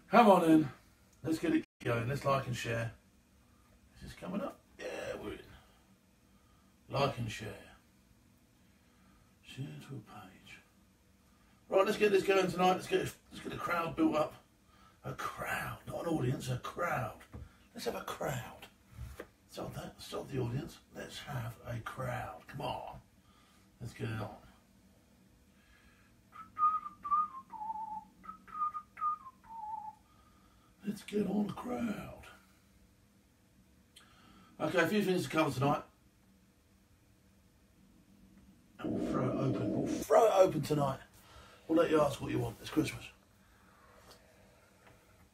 Come on in. Let's get it going. Let's like and share. Is this coming up? Yeah, we're in. Like and share. Share to a page. Right, let's get this going tonight. Let's get a crowd built up. A crowd, not an audience, a crowd. Let's have a crowd. Stop that. Stop the audience. Let's have a crowd. Come on. Let's get it on. Let's get on a crowd. Okay, a few things to cover tonight. And we'll throw it open. We'll throw it open tonight. We'll let you ask what you want. It's Christmas.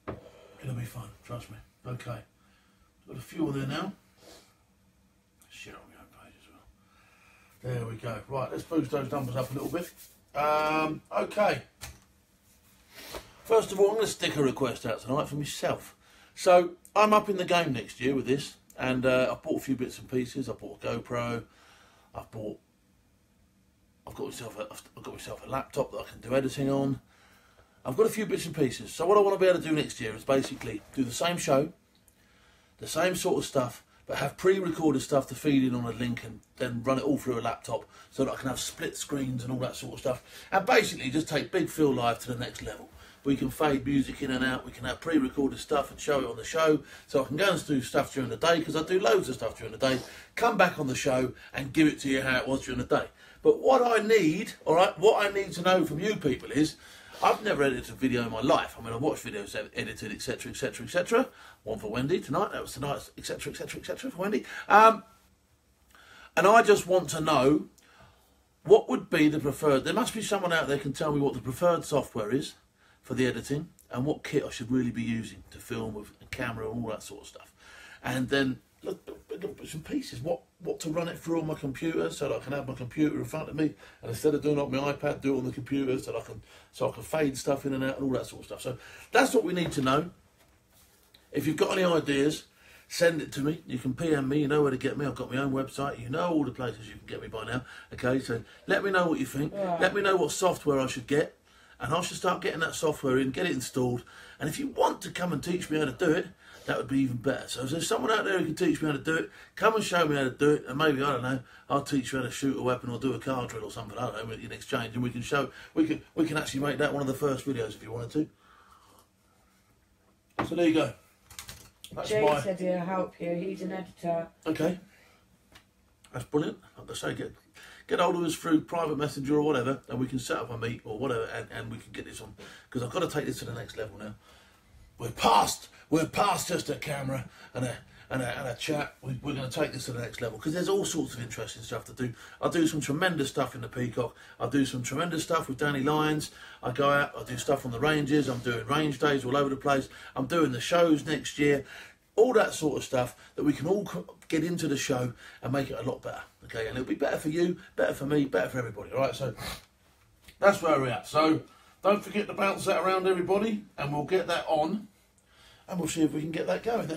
It'll be fun, trust me. Okay. Got a few on there now. Share on my own page as well. There we go. Right, let's boost those numbers up a little bit. Okay. First of all, I'm going to stick a request out tonight for myself. So, I'm up in the game next year with this, and I've bought a few bits and pieces. I bought a GoPro. I've got myself a laptop that I can do editing on. I've got a few bits and pieces. So what I want to be able to do next year is basically do the same show, the same sort of stuff, but have pre-recorded stuff to feed in on a link and then run it all through a laptop so that I can have split screens and all that sort of stuff. And basically just take Big Phil Live to the next level. We can fade music in and out. We can have pre-recorded stuff and show it on the show. So I can go and do stuff during the day, because I do loads of stuff during the day. Come back on the show and give it to you how it was during the day. But what I need, all right, what I need to know from you people is, I've never edited a video in my life. I mean, I've watched videos edited, etc., etc., etc. One for Wendy tonight. That was tonight's, etc., etc., etc. for Wendy. And I just want to know what would be the preferred. There must be someone out there who can tell me what the preferred software is for the editing and what kit I should really be using to film with a camera and all that sort of stuff. And then look some pieces. What to run it through on my computer so that I can have my computer in front of me, and instead of doing it on my iPad, do it on the computer so I can fade stuff in and out and all that sort of stuff. So that's what we need to know. If you've got any ideas, send it to me. You can PM me. You know where to get me. I've got my own website. You know all the places you can get me by now. Okay, so let me know what you think. Yeah. Let me know what software I should get, and I should start getting that software in, get it installed. And if you want to come and teach me how to do it, that would be even better. So if there's someone out there who can teach me how to do it, come and show me how to do it, and maybe, I don't know, I'll teach you how to shoot a weapon or do a car drill or something, I don't know, in exchange, and we can actually make that one of the first videos if you wanted to. So there you go. That's Jay said he'll help you, he's an editor. Okay. That's brilliant. Like I say, get hold of us through private messenger or whatever, and we can set up a meet or whatever, and we can get this on, because I've got to take this to the next level now. We're past just a camera and a chat. We're going to take this to the next level, because there's all sorts of interesting stuff to do. I do some tremendous stuff in the Peacock. I do some tremendous stuff with Danny Lyons. I go out, I do stuff on the ranges. I'm doing range days all over the place. I'm doing the shows next year. All that sort of stuff that we can all get into the show and make it a lot better. Okay, and it'll be better for you, better for me, better for everybody. All right, so that's where we're at. So don't forget to bounce that around, everybody, and we'll get that on. And we'll see if we can get that going.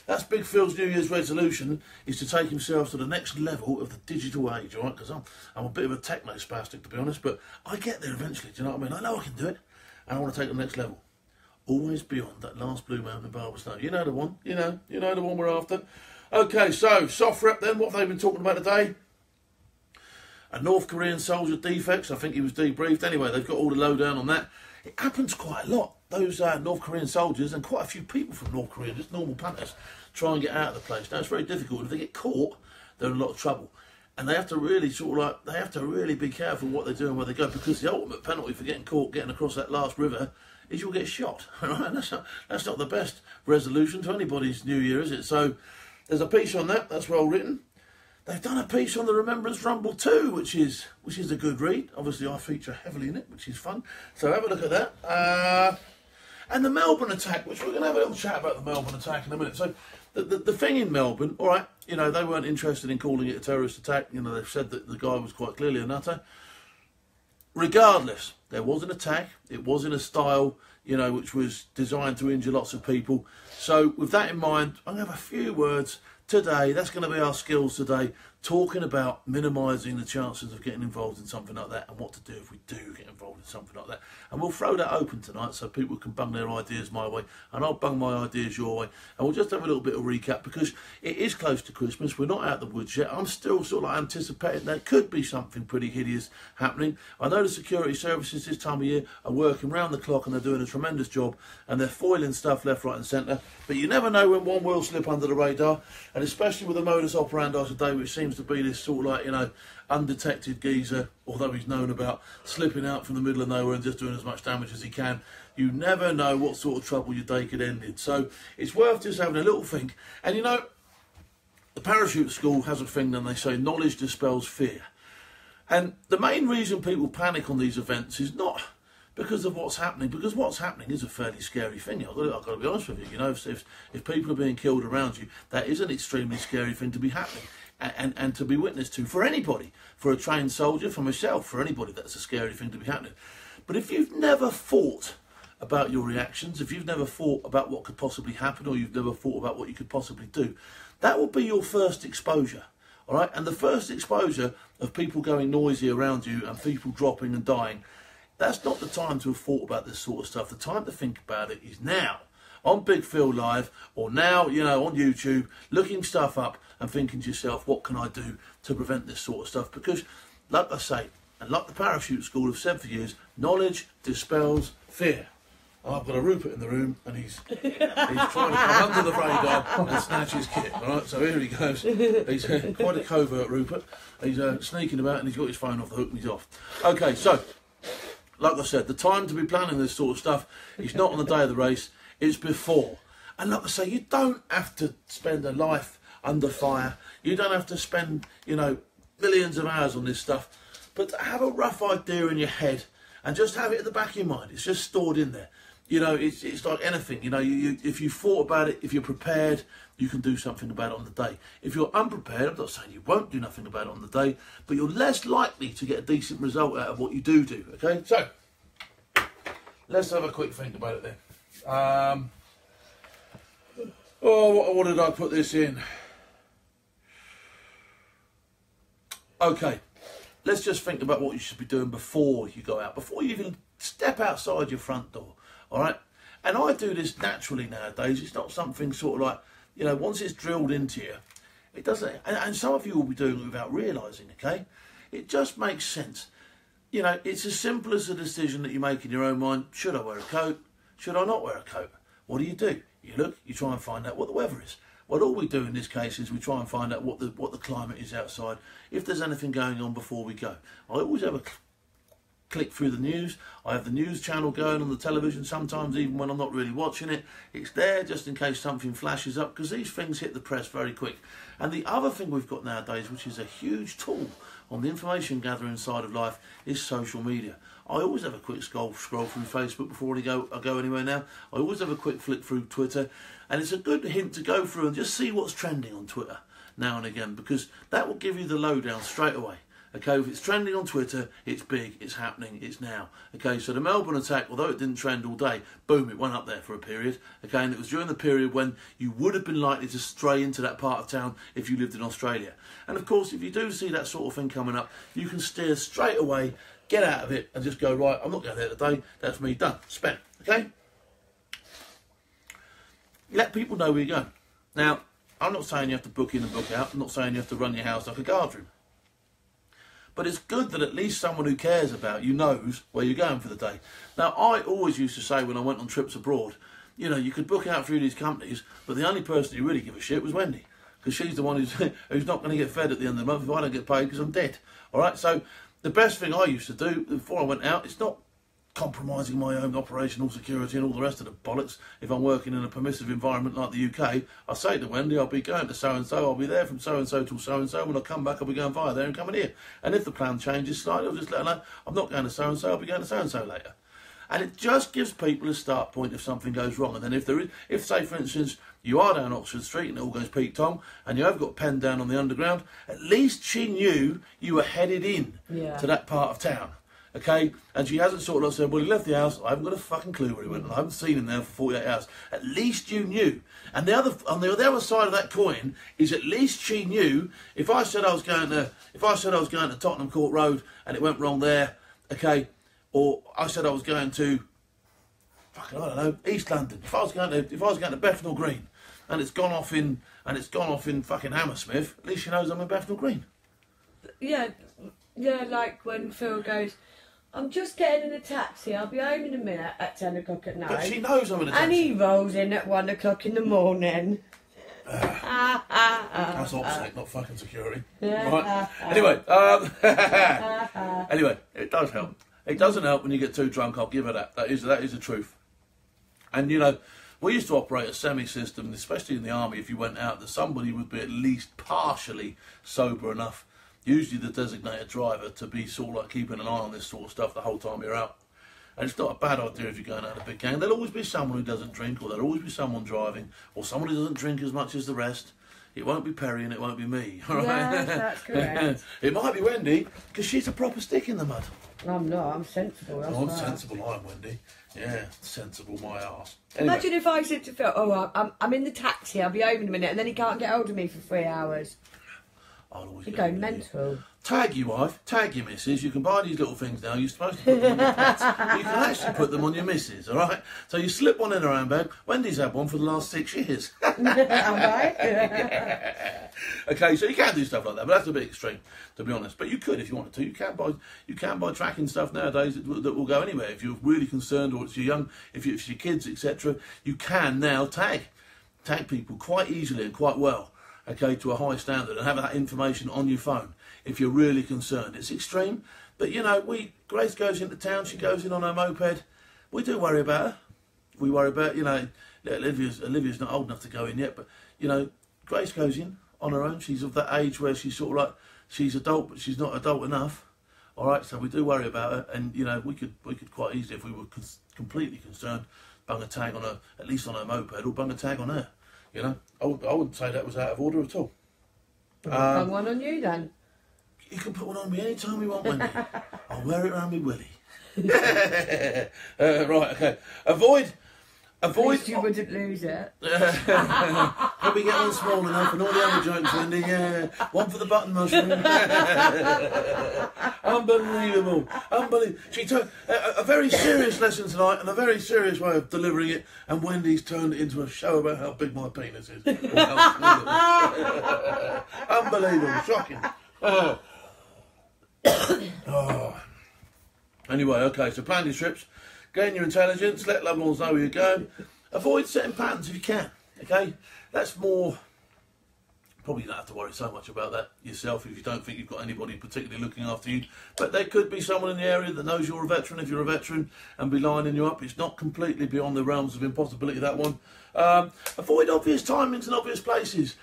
That's Big Phil's New Year's resolution, is to take himself to the next level of the digital age, all right? Because I'm a bit of a techno spastic, to be honest, but I get there eventually, do you know what I mean? I know I can do it, and I want to take it to the next level. Always beyond that last Blue Mountain Barber Snow. You know the one, you know the one we're after. Okay, so, soft rep then, what have they been talking about today? A North Korean soldier defects, I think he was debriefed. Anyway, they've got all the lowdown on that. It happens quite a lot. Those North Korean soldiers, and quite a few people from North Korea, just normal punters, try and get out of the place. Now, it's very difficult. If they get caught, they're in a lot of trouble. And they have to really be careful what they do and where they go, because the ultimate penalty for getting caught getting across that last river is you'll get shot. Right? That's not the best resolution to anybody's New Year, is it? So there's a piece on that. That's well written. They've done a piece on the Remembrance Rumble too, which is a good read. Obviously, I feature heavily in it, which is fun. So have a look at that. And the Melbourne attack, which we're going to have a little chat about the Melbourne attack in a minute. So the thing in Melbourne, all right, you know, they weren't interested in calling it a terrorist attack. You know, they've said that the guy was quite clearly a nutter. Regardless, there was an attack. It was in a style, you know, which was designed to injure lots of people. So with that in mind, I'm going to have a few words today. That's going to be our skills today, talking about minimising the chances of getting involved in something like that and what to do if we do get involved in something like that. And we'll throw that open tonight so people can bung their ideas my way and I'll bung my ideas your way. And we'll just have a little bit of recap because it is close to Christmas. We're not out of the woods yet. I'm still sort of like anticipating there could be something pretty hideous happening. I know the security services this time of year are working round the clock and they're doing a tremendous job and they're foiling stuff left, right and centre. But you never know when one will slip under the radar, and especially with the modus operandi today, which seems to be this sort of like, you know, undetected geezer, although he's known about slipping out from the middle of nowhere and just doing as much damage as he can. You never know what sort of trouble your day could end in. So it's worth just having a little think. And you know, the parachute school has a thing, and they say knowledge dispels fear. And the main reason people panic on these events is not because of what's happening, because what's happening is a fairly scary thing. I've got to be honest with you. You know, if people are being killed around you, that is an extremely scary thing to be happening and to be witness to for anybody, for a trained soldier, for myself, for anybody. That's a scary thing to be happening. But if you've never thought about your reactions, if you've never thought about what could possibly happen, or you've never thought about what you could possibly do, that will be your first exposure. All right, and the first exposure of people going noisy around you and people dropping and dying, that's not the time to have thought about this sort of stuff. The time to think about it is now, on Big Phil Live, or now, you know, on YouTube, looking stuff up and thinking to yourself, what can I do to prevent this sort of stuff? Because, like I say, and like the parachute school have said for years, knowledge dispels fear. I've got a Rupert in the room, and he's trying to come under the radar and snatch his kit. All right, so here he goes. He's quite a covert Rupert. He's sneaking about, and he's got his phone off the hook, and he's off. Okay, so like I said, the time to be planning this sort of stuff is not on the day of the race; it's before. And like I say, you don't have to spend a life under fire. You don't have to spend, you know, millions of hours on this stuff. But to have a rough idea in your head and just have it at the back of your mind, it's just stored in there. You know, it's like anything. You know, if you thought about it, if you're prepared, you can do something about it on the day. If you're unprepared, I'm not saying you won't do nothing about it on the day, but you're less likely to get a decent result out of what you do. Okay, so let's have a quick think about it then. What did I put this in? Okay, let's just think about what you should be doing before you go out, before you even step outside your front door. All right, and I do this naturally nowadays. It's not something sort of like, you know, once it's drilled into you, it doesn't. And some of you will be doing it without realising. Okay, it just makes sense. You know, it's as simple as a decision that you make in your own mind. Should I wear a coat? Should I not wear a coat? What do? You look. You try and find out what the weather is. Well, all we do in this case is we try and find out what the climate is outside. If there's anything going on before we go, I always have a click through the news. I have the news channel going on the television sometimes, even when I'm not really watching it. It's there just in case something flashes up, because these things hit the press very quick. And the other thing we've got nowadays, which is a huge tool on the information gathering side of life, is social media. I always have a quick scroll through Facebook before I go anywhere now. I always have a quick flick through Twitter, and it's a good hint to go through and just see what's trending on Twitter now and again, because that will give you the lowdown straight away. Okay, if it's trending on Twitter, it's big, it's happening, it's now. Okay, so the Melbourne attack, although it didn't trend all day, boom, it went up there for a period. Okay, and it was during the period when you would have been likely to stray into that part of town if you lived in Australia. And of course, if you do see that sort of thing coming up, you can steer straight away, get out of it, and just go, right, I'm not going there today, that's me, done, spent. Okay? Let people know where you're going. Now, I'm not saying you have to book in and book out. I'm not saying you have to run your house like a guard room. But it's good that at least someone who cares about you knows where you're going for the day. Now, I always used to say when I went on trips abroad, you know, you could book out through these companies, but the only person who really give a shit was Wendy, because she's the one who's not going to get fed at the end of the month if I don't get paid because I'm dead. All right, so the best thing I used to do before I went out, it's not compromising my own operational security and all the rest of the bollocks. If I'm working in a permissive environment like the UK, I say to Wendy, I'll be going to so-and-so, I'll be there from so-and-so till so-and-so. When I come back, I'll be going via there and coming here. And if the plan changes slightly, I'll just let her know, I'm not going to so-and-so, I'll be going to so-and-so later. And it just gives people a start point if something goes wrong. And then if say, for instance, you are down Oxford Street and it all goes Pete Tong, and you have got penned down on the underground, at least she knew you were headed in to that part of town. Okay, and she hasn't sort of said, well, he left the house, I haven't got a fucking clue where he went, and I haven't seen him there for 48 hours. At least you knew. And on the other side of that coin is at least she knew. If I said I was going to Tottenham Court Road and it went wrong there, okay, or I said I was going to fucking, I don't know, East London. If I was going to Bethnal Green and it's gone off in fucking Hammersmith, at least she knows I'm in Bethnal Green. Yeah, like when Phil goes, I'm just getting in a taxi, I'll be home in a minute at 10 o'clock at night. But she knows I'm in a taxi. And he rolls in at 1 o'clock in the morning. That's OPSEC, not fucking security. Right. Anyway, it does help. It doesn't help when you get too drunk, I'll give her that. That is the truth. And, you know, we used to operate a semi-system, especially in the army, if you went out, that somebody would be at least partially sober enough, usually the designated driver, to be sort of like keeping an eye on this sort of stuff the whole time you're out. And it's not a bad idea if you're going out in a big gang. There'll always be someone who doesn't drink, or there'll always be someone driving, or someone who doesn't drink as much as the rest. It won't be Perry and it won't be me, all right? Yeah, that's correct. It might be Wendy, because she's a proper stick in the mud. I'm not, I'm sensible. That's I'm right. sensible, I'm Wendy. Yeah, sensible my arse. Anyway. Imagine if I said to Phil, oh, I'm in the taxi, I'll be home in a minute, and then he can't get hold of me for 3 hours. I'll always He'd go mental. Tag your wife, tag your missus. You can buy these little things now. You're supposed to put them on your pets. You can actually put them on your missus, all right? So you slip one in her handbag. Wendy's had one for the last 6 years. Okay, so you can do stuff like that, but that's a bit extreme, to be honest. But you could if you wanted to. You can buy tracking stuff nowadays that will go anywhere. If you're really concerned, or it's your young, if it's your kids, etc., you can now tag people quite easily and quite well. Okay, to a high standard, and have that information on your phone if you're really concerned. It's extreme, but you know, Grace goes into town, she goes in on her moped. We do worry about her. We worry about, you know, Olivia's not old enough to go in yet, but you know, Grace goes in on her own. She's of that age where she's sort of like, she's adult, but she's not adult enough. All right, so we do worry about her, and you know, we could quite easily, if we were completely concerned, bung a tag on her, at least on her moped, or bung a tag on her. You know, I wouldn't say that was out of order at all. Bung one on you then. You can put one on me anytime you want, Wendy. I'll wear it around me willy. Right, okay. Avoid. At least you wouldn't lose it. Probably get one small enough, and all the other jokes, Wendy. Yeah, one for the button mushroom. Unbelievable. She took a very serious lesson tonight, and a very serious way of delivering it, and Wendy's turned it into a show about how big my penis is. Unbelievable, shocking. Oh. Anyway, okay, so plan your trips, gain your intelligence, let loved ones know where you're going. Avoid setting patterns if you can, okay? That's more, probably you don't have to worry so much about that yourself if you don't think you've got anybody particularly looking after you. But there could be someone in the area that knows you're a veteran, if you're a veteran, and be lining you up. It's not completely beyond the realms of impossibility, that one. Avoid obvious timings and obvious places.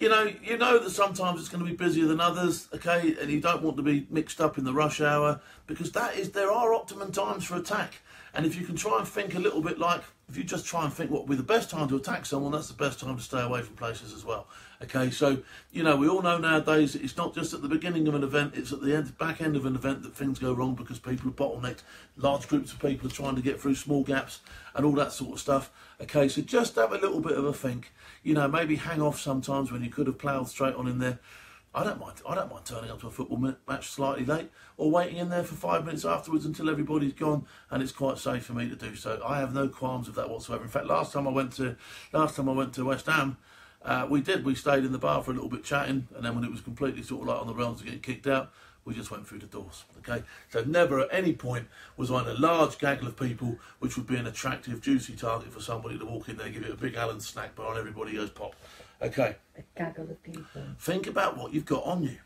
You know that sometimes it's going to be busier than others, okay, and you don't want to be mixed up in the rush hour, because there are optimum times for attack. And if you can try and think a little bit like, if you just try and think what would be the best time to attack someone, that's the best time to stay away from places as well. Okay, so, you know, we all know nowadays that it's not just at the beginning of an event, it's at the back end of an event that things go wrong, because people are bottlenecked, large groups of people are trying to get through small gaps and all that sort of stuff. Okay, so just have a little bit of a think. You know, maybe hang off sometimes when you could have ploughed straight on in there. I don't mind turning up to a football match slightly late, or waiting in there for 5 minutes afterwards until everybody's gone, and it's quite safe for me to do so. I have no qualms with that whatsoever. In fact, last time I went to West Ham, we stayed in the bar for a little bit chatting, and then when it was completely sort of like on the realms of getting kicked out, we just went through the doors. Okay, so never at any point was I in a large gaggle of people, which would be an attractive, juicy target for somebody to walk in there, give it a big Allen snack bar, and everybody goes pop. Okay. A gaggle of people. Think about what you've got on you.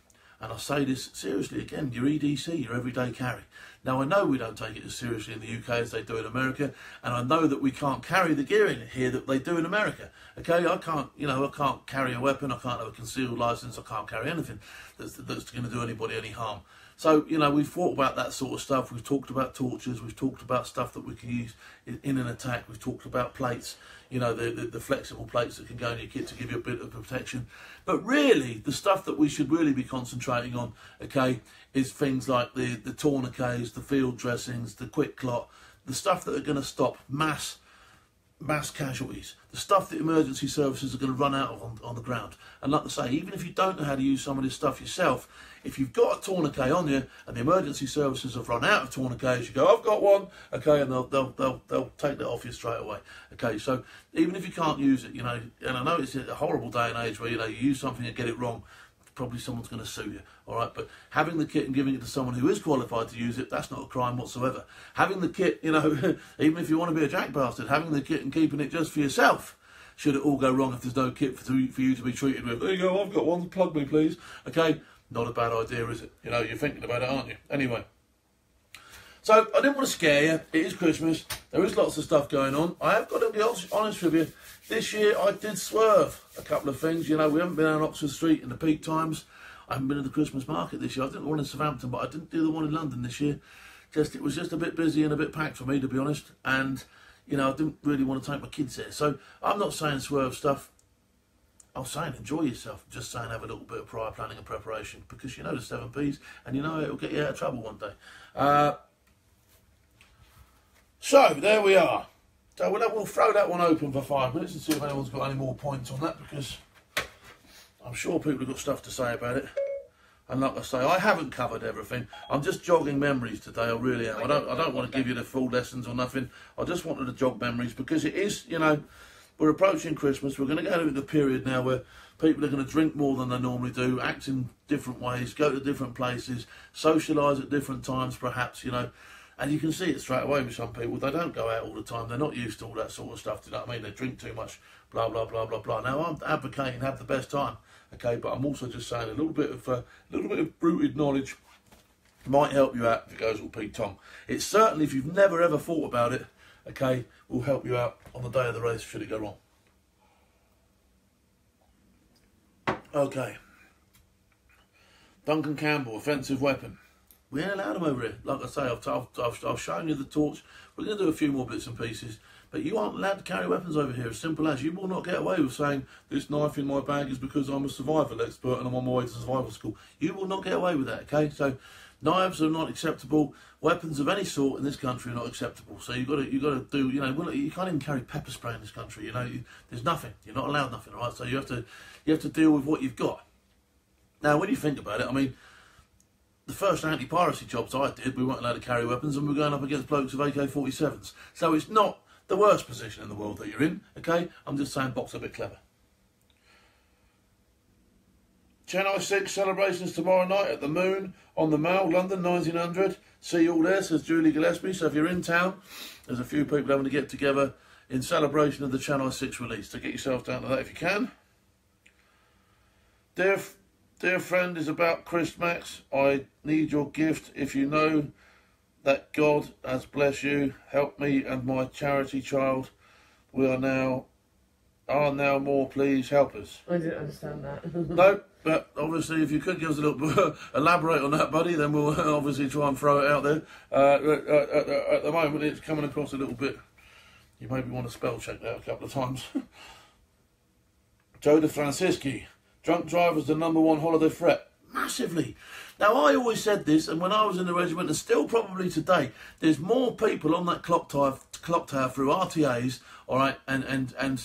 And I say this seriously again, your EDC, your everyday carry. Now, I know we don't take it as seriously in the UK as they do in America, and I know that we can't carry the gear in here that they do in America. Okay, I can't carry a weapon, I can't have a concealed license, I can't carry anything that's going to do anybody any harm. So, you know, we've thought about that sort of stuff. We've talked about torches. We've talked about stuff that we can use in an attack. We've talked about plates, you know, the flexible plates that can go in your kit to give you a bit of protection. But really, the stuff that we should really be concentrating on, okay, is things like the tourniquets, the field dressings, the quick clot, the stuff that are going to stop mass casualties, the stuff that emergency services are going to run out of on the ground. And like I say, even if you don't know how to use some of this stuff yourself, if you've got a tourniquet on you and the emergency services have run out of tourniquets, you go, I've got one, okay, and they'll take that off you straight away. Okay, so even if you can't use it, you know, and I know it's a horrible day and age where, you know, you use something and get it wrong, probably someone's going to sue you, all right? But having the kit and giving it to someone who is qualified to use it, that's not a crime whatsoever. Having the kit, you know, even if you want to be a jack bastard, having the kit and keeping it just for yourself, should it all go wrong if there's no kit for you to be treated with. There you go, I've got one, plug me please. Okay, not a bad idea, is it? You know, you're thinking about it, aren't you? Anyway. So, I didn't want to scare you. It is Christmas. There is lots of stuff going on. I have got to be honest with you. This year, I did swerve a couple of things. You know, we haven't been on Oxford Street in the peak times. I haven't been in the Christmas market this year. I did the one in Southampton, but I didn't do the one in London this year. It was just a bit busy and a bit packed for me, to be honest. And, you know, I didn't really want to take my kids there. So, I'm not saying swerve stuff. I'm saying enjoy yourself. Just saying have a little bit of prior planning and preparation. Because you know the 7 Ps, and you know it'll get you out of trouble one day. So, there we are. So we'll throw that one open for 5 minutes and see if anyone's got any more points on that, because I'm sure people have got stuff to say about it. And like I say, I haven't covered everything. I'm just jogging memories today, I really am. I don't want to give you the full lessons or nothing. I just wanted to jog memories, because it is, you know, we're approaching Christmas. We're going to go into the period now where people are going to drink more than they normally do, act in different ways, go to different places, socialise at different times perhaps, you know. And you can see it straight away with some people. They don't go out all the time. They're not used to all that sort of stuff. Do you know what I mean? They drink too much, blah, blah, blah, blah, blah. Now, I'm advocating have the best time, okay? But I'm also just saying a little bit of rooted knowledge might help you out if it goes all Pete Tong. It certainly, if you've never ever thought about it, okay, will help you out on the day of the race should it go wrong. Okay. Duncan Campbell, offensive weapon. We ain't allowed them over here. Like I say, I've shown you the torch. We're going to do a few more bits and pieces. But you aren't allowed to carry weapons over here. As simple as. You will not get away with saying, this knife in my bag is because I'm a survival expert and I'm on my way to survival school. You will not get away with that, okay? So, knives are not acceptable. Weapons of any sort in this country are not acceptable. So you've got to do, you know, you can't even carry pepper spray in this country. You know, there's nothing. You're not allowed nothing, right? So you have to deal with what you've got. Now, when you think about it, I mean, the first anti-piracy jobs I did, we weren't allowed to carry weapons and we were going up against blokes with AK-47s. So it's not the worst position in the world that you're in, okay? I'm just saying box a bit clever. Channel 6 celebrations tomorrow night at the Moon on the Mall, London, 1900. See you all there, says Julie Gillespie. So if you're in town, there's a few people having to get together in celebration of the Channel 6 release. So get yourself down to that if you can. Dear friend, is about Chris Max. I need your gift. If you know that God has blessed you, help me and my charity child. We are now more. Please help us. I didn't understand that. No, but obviously, if you could give us a little bit, elaborate on that, buddy, then we'll obviously try and throw it out there. At the moment, it's coming across a little bit. You maybe want to spell check that a couple of times. Joe De Francisci. Drunk drivers the #1 holiday threat. Massively. Now, I always said this, and when I was in the regiment, and still probably today, there's more people on that clock tower through RTAs, all right, and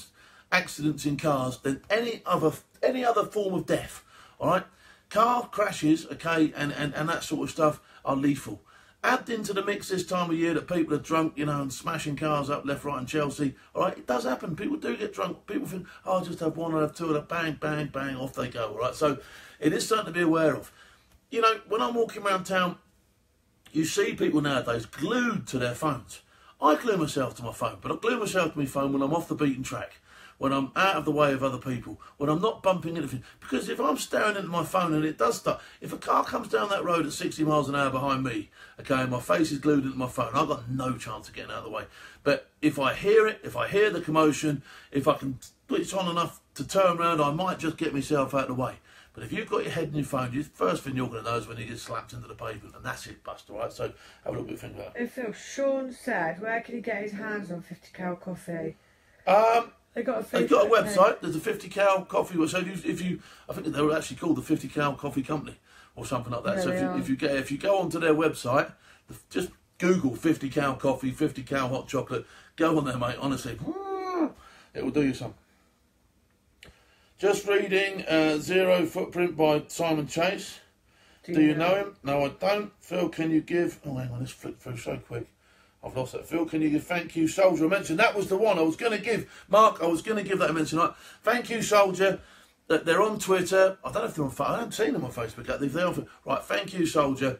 accidents in cars than any other form of death, all right? Car crashes, okay, and that sort of stuff are lethal. Add into the mix this time of year that people are drunk, you know, and smashing cars up left, right, and Chelsea. All right, it does happen. People do get drunk. People think, oh, I'll just have one, I'll have two, and bang, bang, bang, off they go. All right, so it is something to be aware of. You know, when I'm walking around town, you see people nowadays glued to their phones. I glue myself to my phone, but I glue myself to my phone when I'm off the beaten track, when I'm out of the way of other people, when I'm not bumping anything. Because if I'm staring into my phone and it does stuff, if a car comes down that road at 60 miles an hour behind me, okay, and my face is glued into my phone, I've got no chance of getting out of the way. But if I hear it, if I hear the commotion, if I can switch on enough to turn around, I might just get myself out of the way. But if you've got your head in your phone, the first thing you're going to know is when you get slapped into the pavement, and that's it, bust, all right? So have a little bit of think about it. Phil, Sean said, where can he get his hands on 50 cal coffee? They've got a website. There's a 50 cal coffee. So if you, I think they were actually called the 50 cal coffee company. or something like that. Yeah, So if you go onto their website, just Google 50 cow coffee, 50 cow hot chocolate. Go on there, mate. Honestly, it will do you some. Just reading Zero Footprint by Simon Chase. Do you know him? No, I don't. Phil, can you give... Oh, hang on, let's flip through so quick. I've lost that. Phil, can you give Thank You Soldier a mention? That was the one I was going to give. Mark, I was going to give that a mention. Right? Thank You Soldier. They're on Twitter. I don't know if they're on... I haven't seen them on Facebook. If they're on... Right, Thank You Soldier.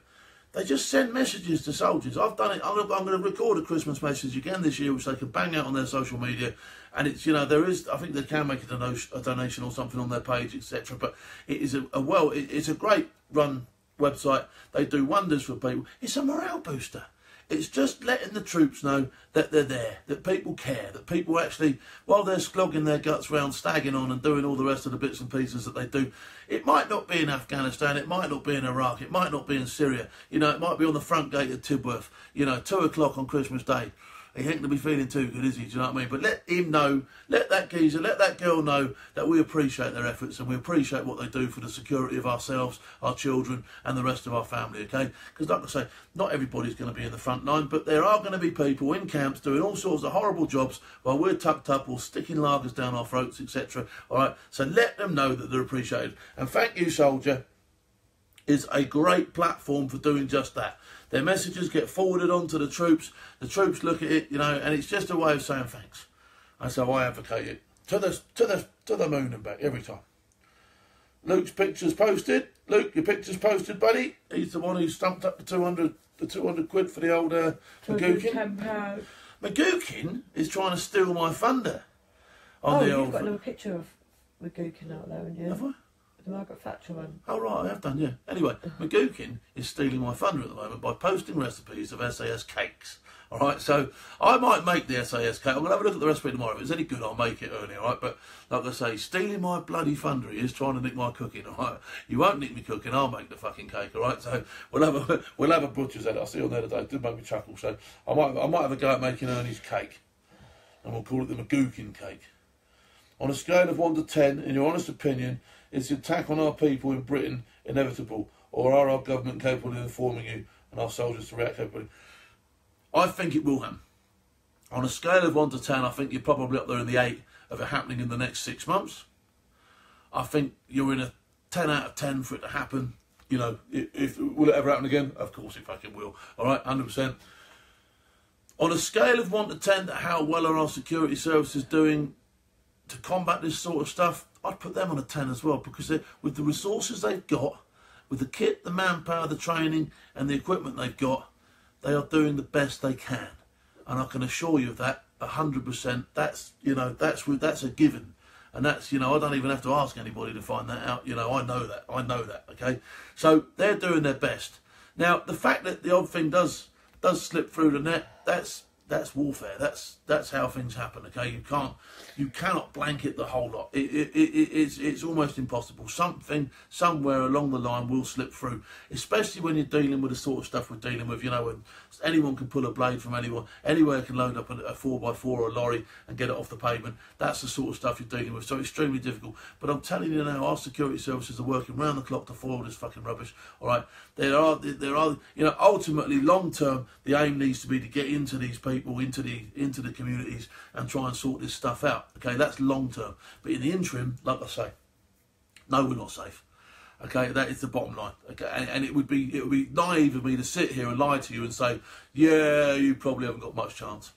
They just send messages to soldiers. I've done it. I'm going to record a Christmas message again this year, which they can bang out on their social media. And it's, you know, there is, I think they can make a donation or something on their page, etc. But it is it's a great run website. They do wonders for people. It's a morale booster. It's just letting the troops know that they're there, that people care, that people actually, while they're slogging their guts round, stagging on and doing all the rest of the bits and pieces that they do, it might not be in Afghanistan, it might not be in Iraq, it might not be in Syria, you know, it might be on the front gate at Tidworth, you know, 2 o'clock on Christmas Day. He ain't going to be feeling too good, is he? Do you know what I mean? But let him know, let that geezer, let that girl know that we appreciate their efforts and we appreciate what they do for the security of ourselves, our children and the rest of our family, okay? Because like I say, not everybody's going to be in the front line, but there are going to be people in camps doing all sorts of horrible jobs while we're tucked up or sticking lagers down our throats, etc. All right? So let them know that they're appreciated. And Thank You Soldier is a great platform for doing just that. Their messages get forwarded on to the troops look at it, you know, and it's just a way of saying thanks. And so I advocate it to the moon and back every time. Luke's picture's posted. Luke, your picture's posted, buddy. He's the one who stumped up the 200 quid for the old Magookin. Magookin is trying to steal my thunder on the old... You've got another picture of Magookin out there, haven't you? Have I? The Margaret Thatcher one. Oh, right, I have done, yeah. Anyway, Magookin is stealing my thunder at the moment by posting recipes of SAS cakes. All right, so I might make the SAS cake. I'm going to have a look at the recipe tomorrow. If it's any good, I'll make it early, all right? But like I say, stealing my bloody thunder, he is trying to nick my cooking, all right? You won't nick me cooking, I'll make the fucking cake, all right? So we'll have a butcher's edit. I see on there today. It did make me chuckle. So I might have a go at making Ernie's cake. And we'll call it the Magookin cake. On a scale of 1 to 10, in your honest opinion, is the attack on our people in Britain inevitable, or are our government capable of informing you and our soldiers to react capably? I think it will happen. On a scale of 1 to 10, I think you're probably up there in the 8 of it happening in the next 6 months. I think you're in a 10 out of 10 for it to happen. You know, if will it ever happen again? Of course it fucking will. All right, 100%. On a scale of 1 to 10, how well are our security services doing to combat this sort of stuff? I'd put them on a 10 as well, because with the resources they've got, with the kit, the manpower, the training and the equipment they've got, they are doing the best they can. And I can assure you of that 100%. That's, you know, that's a given. And that's, you know, I don't even have to ask anybody to find that out. You know, I know that, okay? So they're doing their best. Now, the fact that the odd thing does slip through the net, that's warfare. That's how things happen. Okay, you cannot blanket the whole lot. It's almost impossible. Something somewhere along the line will slip through, especially when you're dealing with the sort of stuff we're dealing with. You know, when anyone can pull a blade from anywhere can load up a 4x4 or a lorry and get it off the pavement. That's the sort of stuff you're dealing with. So extremely difficult. But I'm telling you now, our security services are working round the clock to foil this fucking rubbish. All right, there are, you know, ultimately long term, the aim needs to be to get into these people, into the communities, and try and sort this stuff out. Okay, that's long term. But in the interim, like I say, no, we're not safe. Okay, that is the bottom line. Okay, and it would be naive of me to sit here and lie to you and say, yeah, you probably haven't got much chance.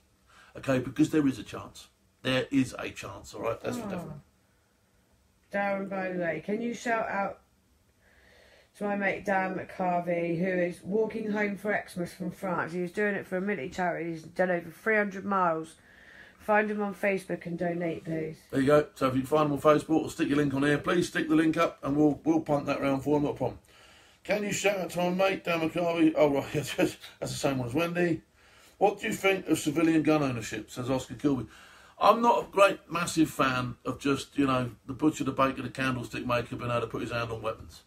Okay, because there is a chance. There is a chance. All right, that's for definite. Darren, by the way, can you shout out to my mate Dan McCarvey, who is walking home for Xmas from France? He was doing it for a military charity. He's done over 300 miles. Find him on Facebook and donate, please. There you go. So if you can find him on Facebook, or stick your link on here, please stick the link up and we'll punt that round for him, not a problem. Can you shout out to my mate Dan McCarvey? Oh right, that's the same one as Wendy. What do you think of civilian gun ownership, says Oscar Kilby? I'm not a great, massive fan of just, you know, the butcher, the baker, the candlestick maker being able to put his hand on weapons.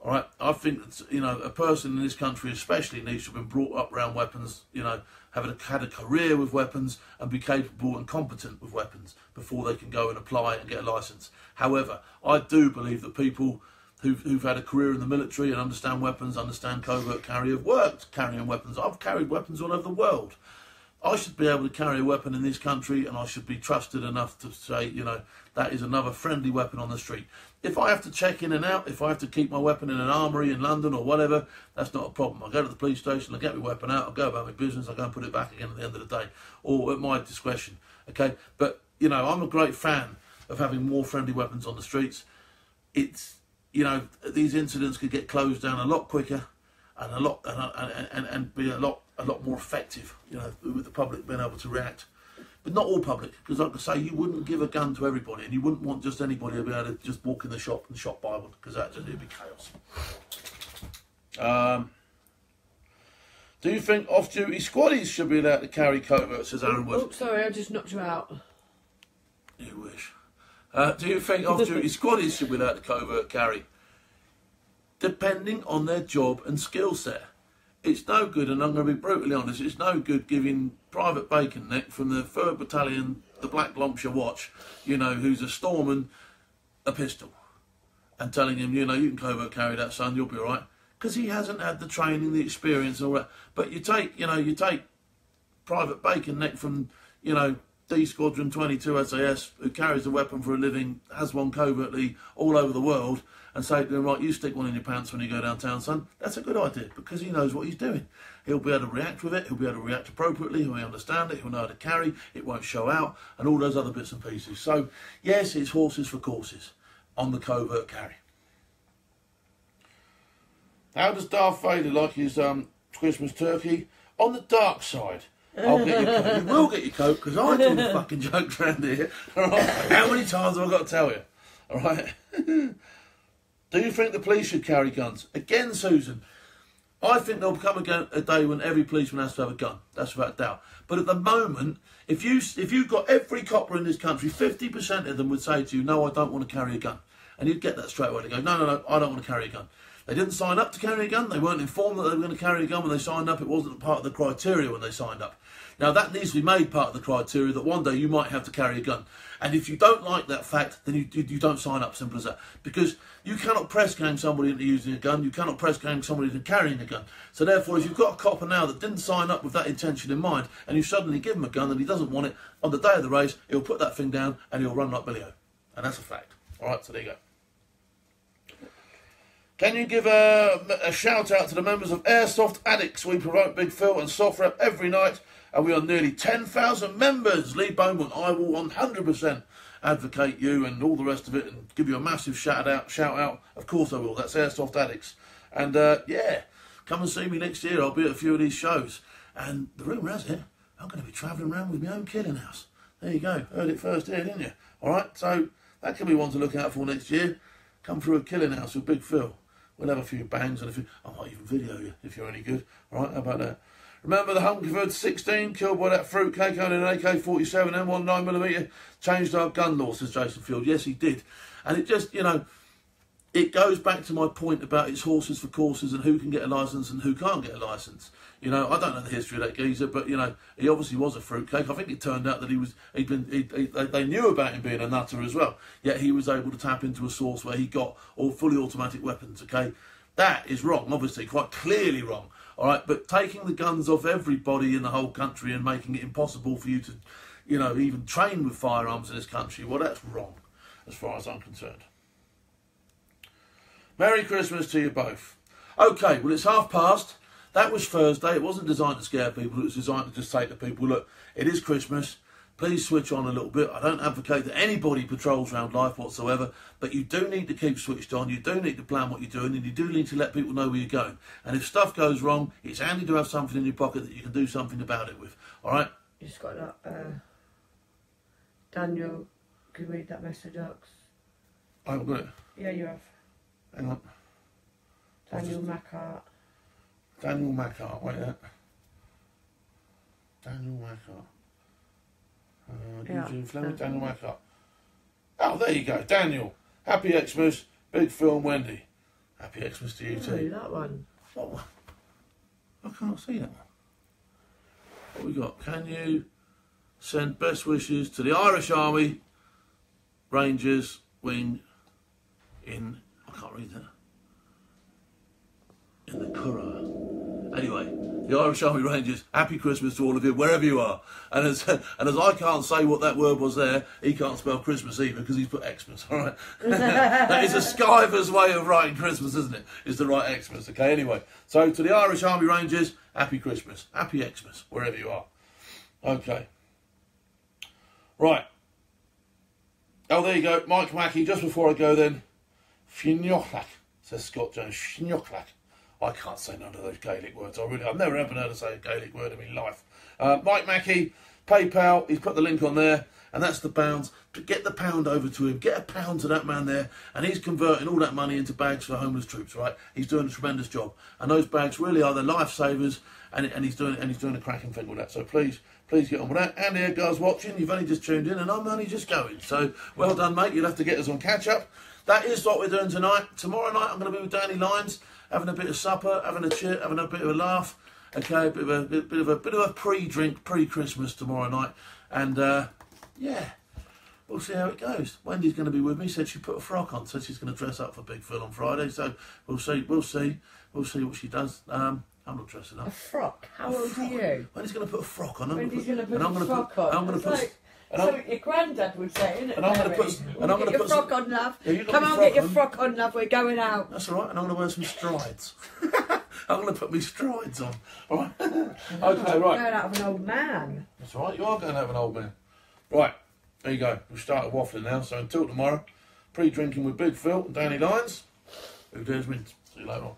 All right, I think that, you know, a person in this country especially needs to have been brought up around weapons, you know, had a career with weapons and be capable and competent with weapons before they can go and apply and get a licence. However, I do believe that people who've had a career in the military and understand weapons, understand covert carry, have worked carrying weapons. I've carried weapons all over the world. I should be able to carry a weapon in this country, and I should be trusted enough to say, you know, that is another friendly weapon on the street. If I have to check in and out, if I have to keep my weapon in an armoury in London or whatever, that's not a problem. I go to the police station, I get my weapon out, I go about my business, I go and put it back again at the end of the day, or at my discretion. Okay, but you know, I'm a great fan of having more friendly weapons on the streets. It's, you know, these incidents could get closed down a lot quicker, and a lot and be a lot more effective, you know, with the public being able to react. But not all public, because like I say, you wouldn't give a gun to everybody, and you wouldn't want just anybody to be able to just walk in the shop and shop by one, because that just would be chaos. Do you think off-duty squaddies should be allowed to carry covert, says Aaron Wood? Oh, sorry, I just knocked you out. You wish. Do you think off-duty squaddies should be allowed to covert carry? Depending on their job and skill set. It's no good, and I'm going to be brutally honest, it's no good giving Private Bacon Neck from the 3rd Battalion, the Black Lompshire Watch, you know, who's a storeman, a pistol, and telling him, you know, you can covert carry that, son, you'll be all right. Because he hasn't had the training, the experience, and all that. But you take, you know, you take Private Bacon Neck from, you know, D Squadron 22 SAS, who carries a weapon for a living, has one covertly all over the world, and say to him, right, you stick one in your pants when you go downtown, son. That's a good idea, because he knows what he's doing. He'll be able to react with it, he'll be able to react appropriately, he'll understand it, he'll know how to carry, it won't show out, and all those other bits and pieces. So, yes, it's horses for courses on the covert carry. How does Darth Vader like his Christmas turkey? On the dark side. I'll get your coat. You will get your coat, because I do the fucking jokes around here. All right? How many times have I got to tell you? All right? Do you think the police should carry guns? Again, Susan, I think there'll come a day when every policeman has to have a gun. That's without a doubt. But at the moment, if you've got every copper in this country, 50% of them would say to you, no, I don't want to carry a gun. And you'd get that straight away. They go, no, I don't want to carry a gun. They didn't sign up to carry a gun. They weren't informed that they were going to carry a gun when they signed up. It wasn't part of the criteria when they signed up. Now, that needs to be made part of the criteria that one day you might have to carry a gun. And if you don't like that fact, then you don't sign up, simple as that. Because you cannot press gang somebody into using a gun. You cannot press gang somebody into carrying a gun. So therefore, if you've got a copper now that didn't sign up with that intention in mind, and you suddenly give him a gun and he doesn't want it, on the day of the race, he'll put that thing down and he'll run like Billy O. And that's a fact. All right, so there you go. Can you give a shout out to the members of Airsoft Addicts? We promote Big Phil and Soft Rep every night, and we are nearly 10,000 members. Lee Bowman, I will 100% advocate you and all the rest of it, and give you a massive shout out. Of course I will. That's Airsoft Addicts. And yeah, come and see me next year. I'll be at a few of these shows. And the rumour has it, I'm going to be travelling around with my own killing house. There you go. Heard it first here, didn't you? All right, so that can be one to look out for next year. Come through a killing house with Big Phil. We'll have a few bangs and I might even video you if you're any good. All right, how about that? Remember the Hungerford 16 killed by that fruitcake owning an AK-47 M1 9mm changed our gun law, says Jason Field. Yes, he did. And it just, you know, it goes back to my point about it's horses for courses and who can get a licence and who can't get a licence. You know, I don't know the history of that geezer, but, you know, he obviously was a fruitcake. I think it turned out that they knew about him being a nutter as well. Yet he was able to tap into a source where he got all fully automatic weapons, okay? That is wrong, obviously, quite clearly wrong. All right, but taking the guns off everybody in the whole country and making it impossible for you to, you know, even train with firearms in this country, well, that's wrong, as far as I'm concerned. Merry Christmas to you both. Okay, well, it's past. That was Thursday. It wasn't designed to scare people. It was designed to just say to people, look, it is Christmas. Please switch on a little bit. I don't advocate that anybody patrols around life whatsoever, but you do need to keep switched on. You do need to plan what you're doing, and you do need to let people know where you're going. And if stuff goes wrong, it's handy to have something in your pocket that you can do something about it with. All right? You just got that. Daniel, can you read that message out? I haven't got it. Yeah, you have. Hang on. Daniel Macart. Daniel Macart, wait there. Daniel Macart. Eugene Fleming, Daniel Macart. Oh, there you go, Daniel. Happy Xmas, Big Phil and Wendy. Happy Xmas to you too. That one. What one? I can't see that one. What we got? Can you send best wishes to the Irish Army Rangers wing in I can't read that. In the Curragh. Anyway, the Irish Army Rangers, happy Christmas to all of you, wherever you are. And as I can't say what that word was there, he can't spell Christmas either because he's put Xmas, all right? That is a Skyver's way of writing Christmas, isn't it? Is to write Xmas, okay? Anyway, so to the Irish Army Rangers, happy Christmas, happy Xmas, wherever you are. Okay. Right. Oh, there you go, Mike Mackey, just before I go then, Fionochlac, says Scott Jones, Fionochlac. I can't say none of those Gaelic words. I've never ever heard of say a Gaelic word in my life. Mike Mackey, PayPal, he's put the link on there, and that's the pounds. Get the pound over to him. Get a pound to that man there, and he's converting all that money into bags for homeless troops. Right? He's doing a tremendous job, and those bags really are the lifesavers, and he's doing a cracking thing with that. So please get on with that. And here, guys watching, you've only just tuned in, and I'm only just going. So well done, mate. You'll have to get us on catch up. That is what we're doing tonight. Tomorrow night, I'm going to be with Danny Lyons, having a bit of supper, having a chit, having a bit of a laugh. Okay, a bit of a pre-drink, pre-Christmas tomorrow night, and yeah, we'll see how it goes. Wendy's going to be with me. Said she put a frock on. Said she's going to dress up for Big Phil on Friday. So we'll see what she does. I'm not dressing up. A frock? How old are you? Wendy's going to put a frock on. Wendy's going to put a frock on. I'm going to put. So your granddad would say, isn't it? And I'm going to put. And I'm going to put your frock on, love. Yeah, come on, get your frock on, love. We're going out. That's all right. And I'm going to wear some strides. I'm going to put my strides on. All right. Okay, right. You're going out of an old man. That's all right. You are going to have an old man. Right. There you go. We've started waffling now. So until tomorrow, pre-drinking with Big Phil and Danny Lyons. Who dares wins? See you later on.